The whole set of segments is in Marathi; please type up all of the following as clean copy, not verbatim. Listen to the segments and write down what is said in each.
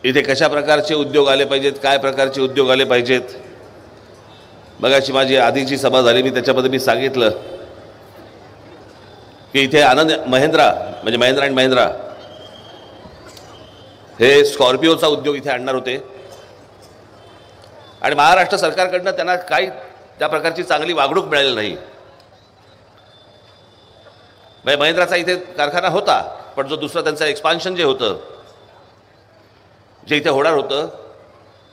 इथे कशा प्रकारचे उद्योग आले पाहिजेत, काय प्रकारचे उद्योग आले पाहिजेत. मगाशी माझी आधीची सभा झाली, मी त्याच्यामध्ये मी सांगितलं की इथे आनंद महिंद्रा म्हणजे महिंद्रा अँड महिंद्रा हे स्कॉर्पिओचा उद्योग इथे आणणार होते आणि महाराष्ट्र सरकारकडनं त्यांना काही त्या प्रकारची चांगली वागणूक मिळाली नाही. महिंद्राचा इथे कारखाना होता, पण जो दुसरा त्यांचं एक्सपान्शन जे होतं, जे इथे होणार होतं,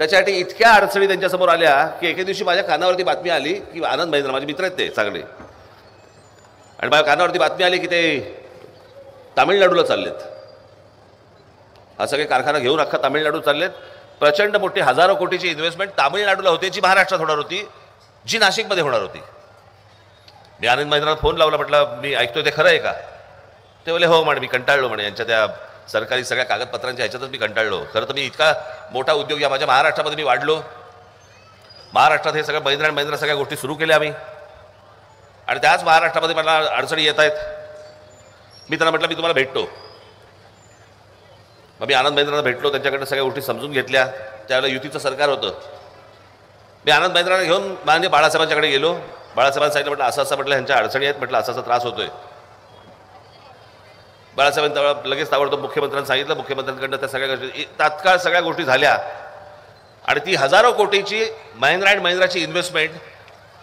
त्याच्यासाठी इतक्या अडचणी त्यांच्यासमोर आल्या की एके दिवशी माझ्या कानावरती बातमी आली की आनंद महिंद्रा, माझे मित्र आहेत ते चांगले, आणि माझ्या कानावरती बातमी आली की ते तामिळनाडूला चाललेत. हा सगळे कारखाना घेऊन अख्खा तामिळनाडू चाललेत. प्रचंड मोठी हजारो कोटीची इन्व्हेस्टमेंट तामिळनाडूला होती, जी महाराष्ट्रात होणार होती, जी नाशिकमध्ये होणार होती. मी आनंद महिंद्राला फोन लावला, म्हटलं मी ऐकतोय ते खरं आहे का? ते बोले हो म्हणे, मी कंटाळलो म्हणे, यांच्या त्या सरकारी सगळ्या कागदपत्रांच्या ह्याच्यातच मी कंटाळलो. खरं तर मी इतका मोठा उद्योग या माझ्या महाराष्ट्रामध्ये मी वाढलो. महाराष्ट्रात हे सगळं महिंद्रा महिंद्रा सगळ्या गोष्टी सुरू केल्या आम्ही, आणि त्याच महाराष्ट्रामध्ये मला अडचणी येत आहेत. मी त्यांना म्हटलं मी तुम्हाला भेटतो. मग मी आनंद महिंद्राला भेटलो, त्यांच्याकडनं सगळ्या गोष्टी समजून घेतल्या. त्यावेळेला युतीचं सरकार होतं. मी आनंद महिंद्राला घेऊन माननीय बाळासाहेबांच्याकडे गेलो. बाळासाहेबांनी सांगितलं, म्हटलं असं असं, म्हटलं ह्यांच्या अडचणी आहेत, म्हटलं असा असा त्रास होतोय. बाळासाहेबांनी लगेच ताबडतोब मुख्यमंत्र्यांना सांगितलं. मुख्यमंत्र्यांकडनं त्या सगळ्या गोष्टी तात्काळ सगळ्या गोष्टी झाल्या, आणि ती हजारो कोटीची महिंद्रा अँड महिंद्राची इन्व्हेस्टमेंट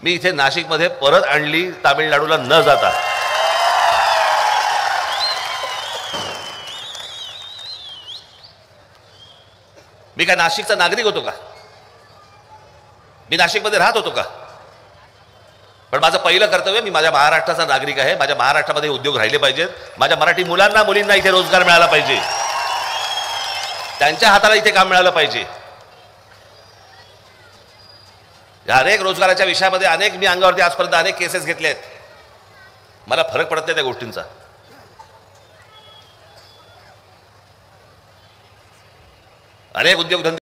मी इथे नाशिकमध्ये परत आणली, तामिळनाडूला न जाता. मी काय नाशिकचा नागरिक होतो का? मी नाशिकमध्ये राहत होतो का? पण माझं पहिलं कर्तव्य, मी माझ्या महाराष्ट्राचा नागरिक आहे. माझ्या महाराष्ट्रामध्ये उद्योग राहिले पाहिजेत. माझ्या मराठी मुलांना मुलींना इथे रोजगार मिळाला पाहिजे, त्यांच्या हाताला इथे काम मिळालं पाहिजे. या अनेक रोजगाराच्या विषयामध्ये अनेक मी अंगावरती आजपर्यंत अनेक केसेस घेतले आहेत. मला फरक पडत नाही त्या गोष्टींचा. अनेक उद्योगधंदे